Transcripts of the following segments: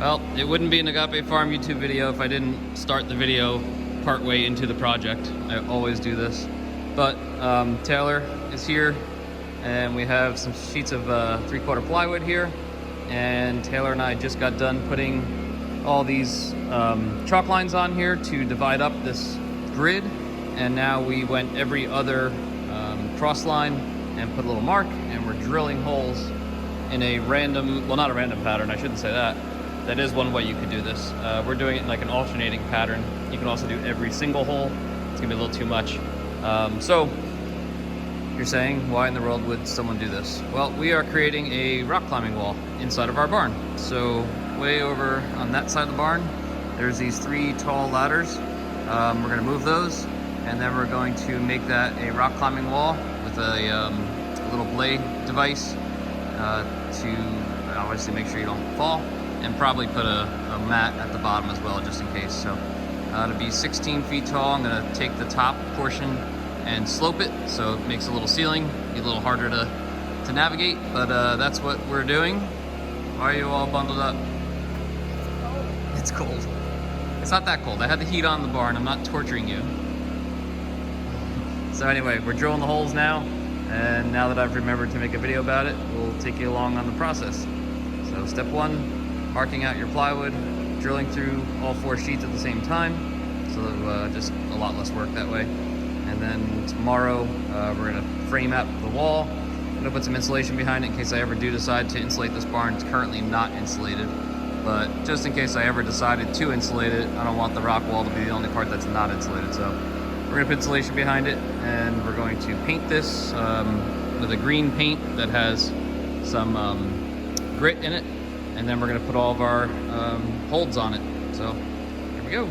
Well, it wouldn't be an Agape Farm YouTube video if I didn't start the video partway into the project. I always do this. But Taylor is here, and we have some sheets of 3/4 plywood here. And Taylor and I just got done putting all these chalk lines on here to divide up this grid. And now we went every other cross line and put a little mark, and we're drilling holes in a random, well, not a random pattern, I shouldn't say that. That is one way you could do this. We're doing it in like an alternating pattern. You can also do every single hole. It's gonna be a little too much. So you're saying, why in the world would someone do this? Well, we are creating a rock climbing wall inside of our barn. So way over on that side of the barn, there's these 3 tall ladders. We're gonna move those, and then we're going to make that a rock climbing wall with a little blade device to obviously make sure you don't fall, and probably put a mat at the bottom as well, just in case. So to be 16 feet tall, I'm gonna take the top portion and slope it, so it makes a little ceiling, be a little harder to navigate, but that's what we're doing. Why are you all bundled up? It's cold. It's not that cold. I had the heat on in the barn. I'm not torturing you. So anyway, we're drilling the holes now, and now that I've remembered to make a video about it, we'll take you along on the process. So step 1, marking out your plywood, drilling through all 4 sheets at the same time, so just a lot less work that way. And then tomorrow, we're gonna frame out the wall. I'm gonna put some insulation behind it in case I ever do decide to insulate this barn. It's currently not insulated, but just in case I ever decided to insulate it, I don't want the rock wall to be the only part that's not insulated. So we're gonna put insulation behind it, and we're going to paint this with a green paint that has some grit in it, and then we're gonna put all of our holds on it. So here we go.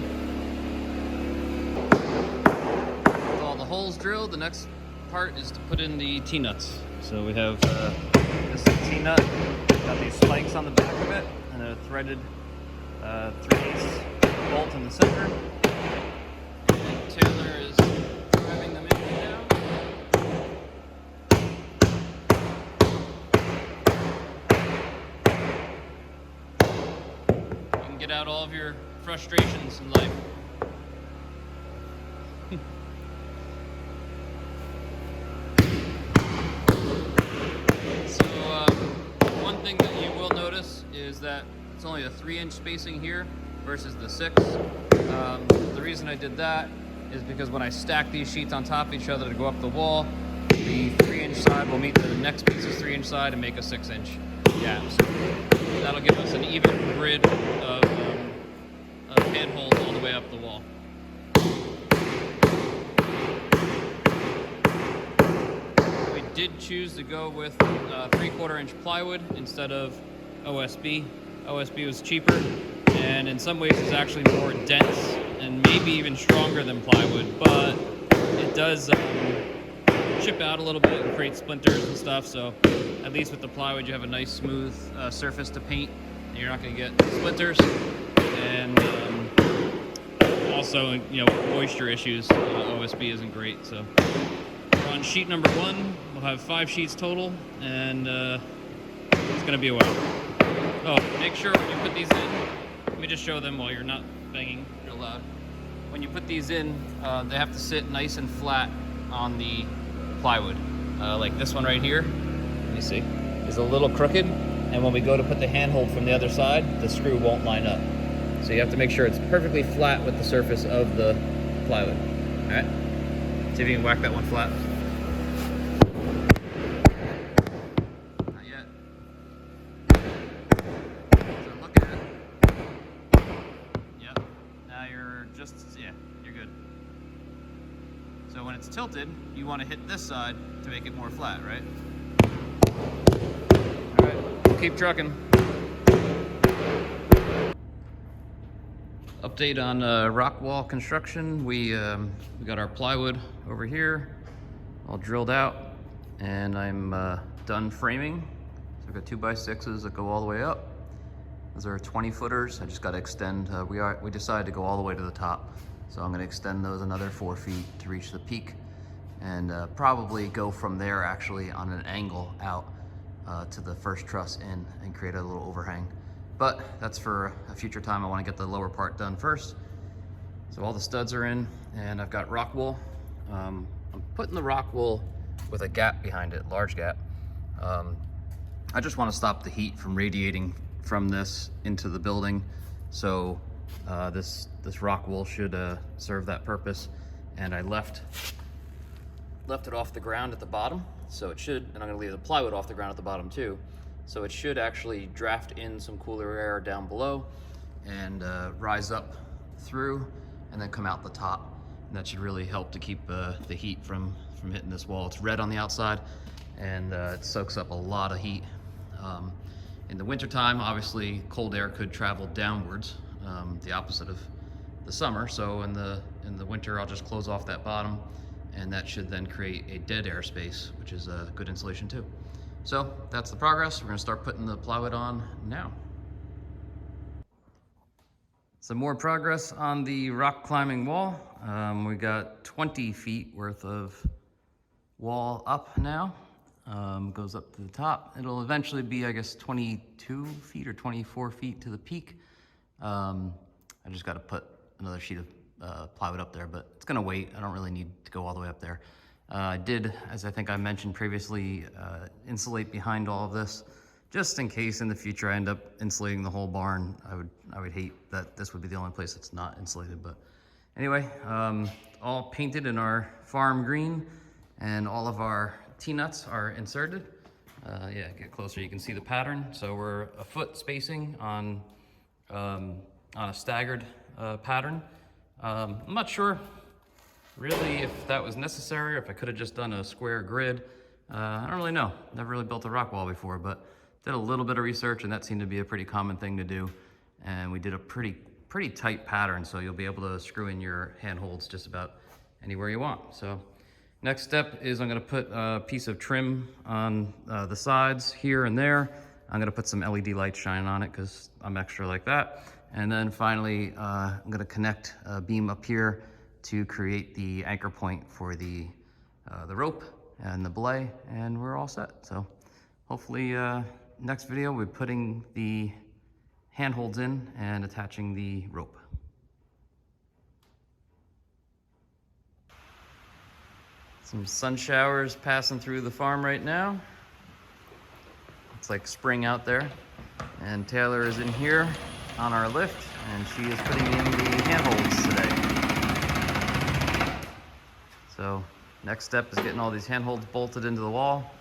With all the holes drilled, the next part is to put in the T-nuts. So we have this T-nut, got these spikes on the back of it, and a threaded 3/8 bolt in the center. And Taylor is driving them in right now. You can get out all of your frustrations in life. One thing that you will notice is that it's only a 3-inch spacing here versus the 6. The reason I did that is because when I stack these sheets on top of each other to go up the wall, the 3-inch side will meet the next piece's 3-inch side and make a 6-inch gap. So that'll give us an even grid of handholds all the way up the wall. Did choose to go with 3/4 inch plywood instead of OSB. OSB was cheaper, and in some ways is actually more dense and maybe even stronger than plywood, but it does chip out a little bit and create splinters and stuff. So at least with the plywood, you have a nice smooth surface to paint, and you're not going to get splinters. And also, you know, moisture issues. OSB isn't great. So on sheet number 1, we'll have 5 sheets total, and it's gonna be a while. Oh, make sure when you put these in, let me just show them while you're not banging real loud. When you put these in, they have to sit nice and flat on the plywood. Like this one right here, let me see, is a little crooked, and when we go to put the handhold from the other side, the screw won't line up. So you have to make sure it's perfectly flat with the surface of the plywood. All right, see if you can whack that one flat. You're good. So when it's tilted, you want to hit this side to make it more flat, right? All right, keep trucking. Update on rock wall construction. We got our plywood over here, all drilled out, and I'm done framing. So I've got 2x6s that go all the way up. Those are 20 footers. I just got to extend. We decided to go all the way to the top, so I'm going to extend those another 4 feet to reach the peak, and probably go from there actually on an angle out to the first truss in and create a little overhang. But that's for a future time. I want to get the lower part done first. So all the studs are in, and I've got rock wool. I'm putting the rock wool with a gap behind it, large gap. I just want to stop the heat from radiating from this into the building. So this rock wool should serve that purpose. And I left it off the ground at the bottom, so it should, and I'm gonna leave the plywood off the ground at the bottom too. So it should actually draft in some cooler air down below and rise up through and then come out the top. And that should really help to keep the heat from hitting this wall. It's red on the outside, and it soaks up a lot of heat. In the wintertime, obviously cold air could travel downwards, the opposite of the summer. So in the winter, I'll just close off that bottom, and that should then create a dead air space, which is a good insulation too. So that's the progress. We're gonna start putting the plywood on now. Some more progress on the rock climbing wall. We got 20 feet worth of wall up now. Goes up to the top. It'll eventually be, I guess, 22 feet or 24 feet to the peak. I just got to put another sheet of plywood up there, but it's gonna wait. I don't really need to go all the way up there. I did, as I think I mentioned previously, insulate behind all of this, just in case in the future I end up insulating the whole barn. I would hate that this would be the only place that's not insulated, but anyway, all painted in our farm green, and all of our T-nuts are inserted. Yeah, get closer, you can see the pattern. So we're a foot spacing on a staggered pattern. I'm not sure really if that was necessary or if I could have just done a square grid. I don't really know. Never really built a rock wall before, but did a little bit of research, and that seemed to be a pretty common thing to do. And we did a pretty tight pattern, so you'll be able to screw in your handholds just about anywhere you want. So next step is I'm gonna put a piece of trim on the sides here and there. I'm gonna put some LED lights shining on it because I'm extra like that. And then finally, I'm gonna connect a beam up here to create the anchor point for the rope and the belay, and we're all set. So hopefully next video we're putting the handholds in and attaching the rope. Some sun showers passing through the farm right now. It's like spring out there. And Taylor is in here on our lift, and she is putting in the handholds today. So next step is getting all these handholds bolted into the wall.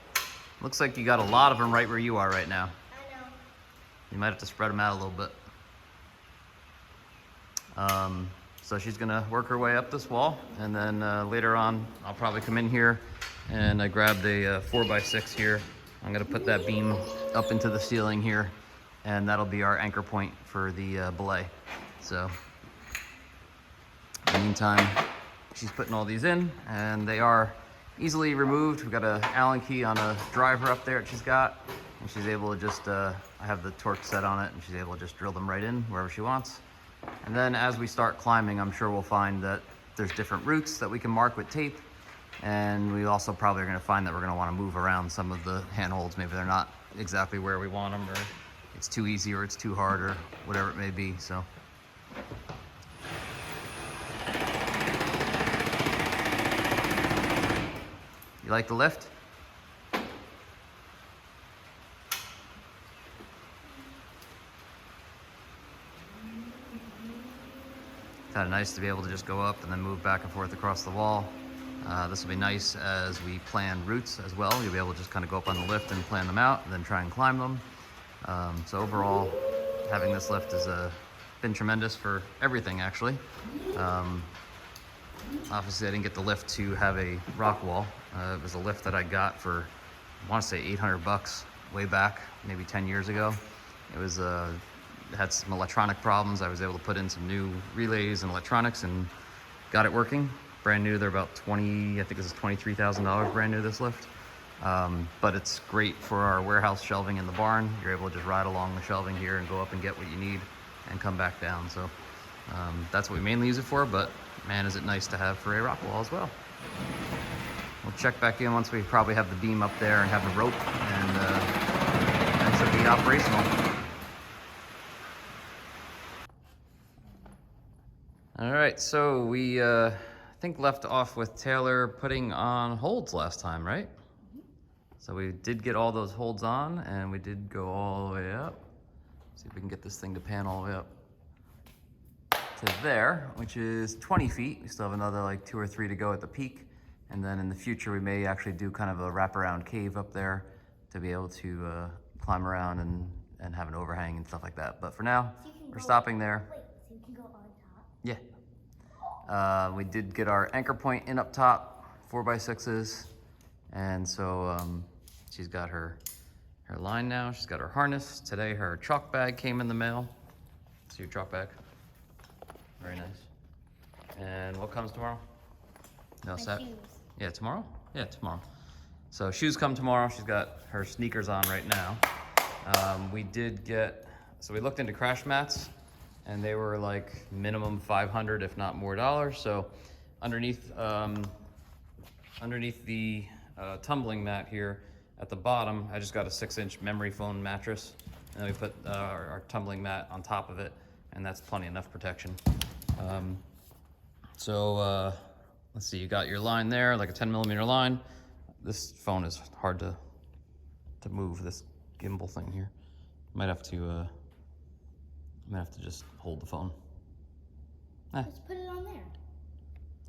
Looks like you got a lot of them right where you are right now. I know. You might have to spread them out a little bit. So she's gonna work her way up this wall, and then later on, I'll probably come in here and I grabbed a 4x6 here. I'm gonna put that beam up into the ceiling here, and that'll be our anchor point for the belay. So in the meantime, she's putting all these in, and they are easily removed. We've got an Allen key on a driver up there that she's got, and she's able to just, I have the torque set on it, and she's able to just drill them right in wherever she wants. And then as we start climbing, I'm sure we'll find that there's different routes that we can mark with tape. And we also probably are gonna find that we're gonna wanna move around some of the handholds. Maybe they're not exactly where we want them, or it's too easy, or it's too hard, or whatever it may be, so. You like the lift? Kind of nice to be able to just go up and then move back and forth across the wall. This will be nice as we plan routes as well. You'll be able to just kind of go up on the lift and plan them out, and then try and climb them. So overall, having this lift has been tremendous for everything, actually. Obviously, I didn't get the lift to have a rock wall. It was a lift that I got for, I want to say, 800 bucks way back, maybe 10 years ago. It was had some electronic problems. I was able to put in some new relays and electronics and got it working. Brand new, they're about I think this is $23,000 brand new, this lift. But it's great for our warehouse shelving in the barn. You're able to just ride along the shelving here and go up and get what you need and come back down. So that's what we mainly use it for, but man, is it nice to have for a rock wall as well. We'll check back in once we probably have the beam up there and have the rope, and that should be operational. All right, so we I think left off with Taylor putting on holds last time, right? So we did get all those holds on, and we did go all the way up. See if we can get this thing to pan all the way up to there, which is 20 feet. We still have another like 2 or 3 to go at the peak. And then in the future, we may actually do kind of a wraparound cave up there to be able to climb around and have an overhang and stuff like that. But for now, so we're stopping there. Wait, so you can go on top? Yeah. We did get our anchor point in up top, 4x6s. And so she's got her line now. She's got her harness. Today, her chalk bag came in the mail. See your chalk bag? Very nice. And what comes tomorrow? No, shoes. Yeah, tomorrow? Yeah, tomorrow. So shoes come tomorrow. She's got her sneakers on right now. We did get, so we looked into crash mats, and they were like minimum $500, if not more dollars. So underneath the tumbling mat here at the bottom, I just got a 6-inch memory foam mattress, and then we put our tumbling mat on top of it, and that's plenty enough protection. Let's see, you got your line there, like a 10mm line. This phone is hard to move, this gimbal thing here. Might have to just hold the phone. Just put it on there.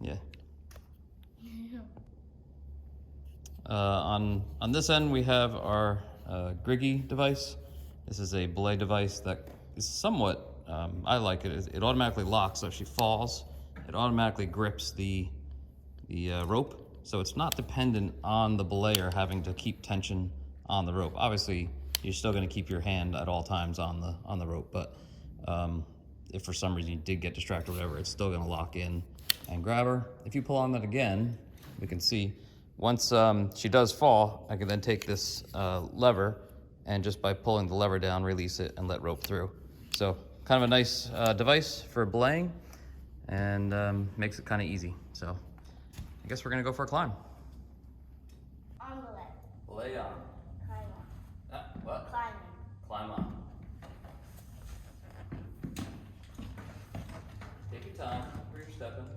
Yeah. On this end, we have our Griggy device. This is a belay device that is somewhat, I like it. It automatically locks, so if she falls, it automatically grips the rope. So it's not dependent on the belayer having to keep tension on the rope. Obviously, you're still gonna keep your hand at all times on the rope, but if for some reason you did get distracted or whatever, it's still gonna lock in and grab her. If you pull on that again, we can see, once she does fall, I can then take this lever, and just by pulling the lever down, release it and let rope through. So kind of a nice device for belaying, and makes it kind of easy. So I guess we're gonna go for a climb. On belay. Belay on. Climb on. What? Climbing. Climb on. Take your time, where you're stepping.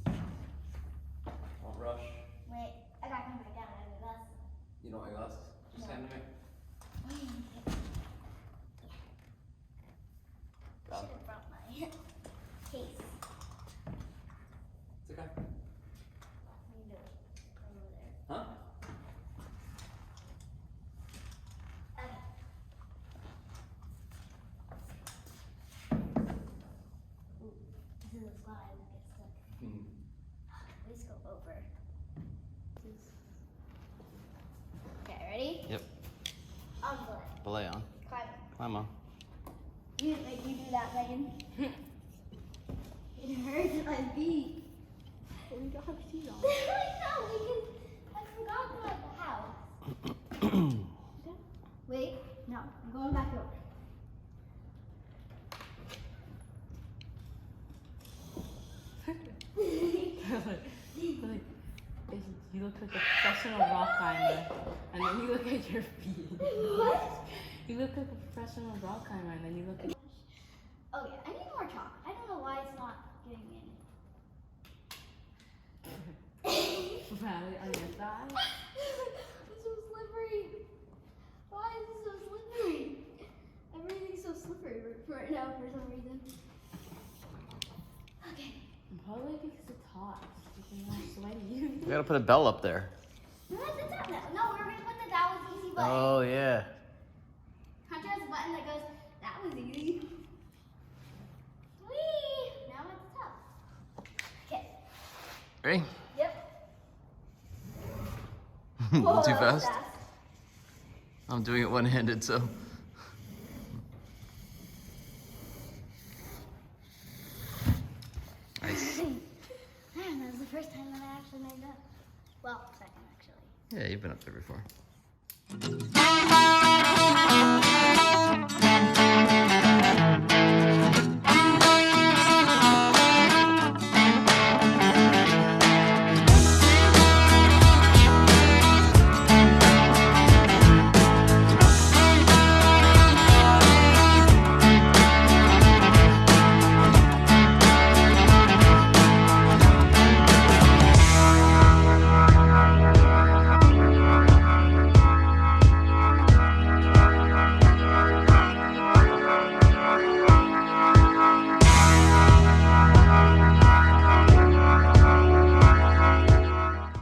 Don't rush. Wait, I gotta come back down. I have a vest. You know what your glasses? Just hand to me. I should have brought my case. It's okay. You do it over there. Huh? Okay. Ooh, this is a slide. I get stuck. Please go over. Okay, ready? Yep. On belay. Belay on. Climbing. Climb on. You didn't make me do that, Megan. It hurts my feet. We don't have shoes on. No, because I forgot them at the house. Wait, no, I'm going back over. You look like a professional rock climber, and then you look at your feet. What? You look like a professional rock climber, and then you look at. Okay, I need more chalk. I don't know why it's not getting in. Valley on your thigh. It's so slippery. Why is it so slippery? Everything's so slippery right now for some reason. Okay. Probably because it's hot. It's all sweaty. You gotta put a bell up there. No, it's up now. No, we're gonna put that was easy button. Oh, yeah. Hunter has a button that goes, that was easy. Whee! Now it's tough. Okay. Ready? Yep. Too Whoa, that was fast? I'm doing it one-handed, so. Nice. Man, that was the first time that I actually made that. Well, second actually. Yeah, you've been up there before.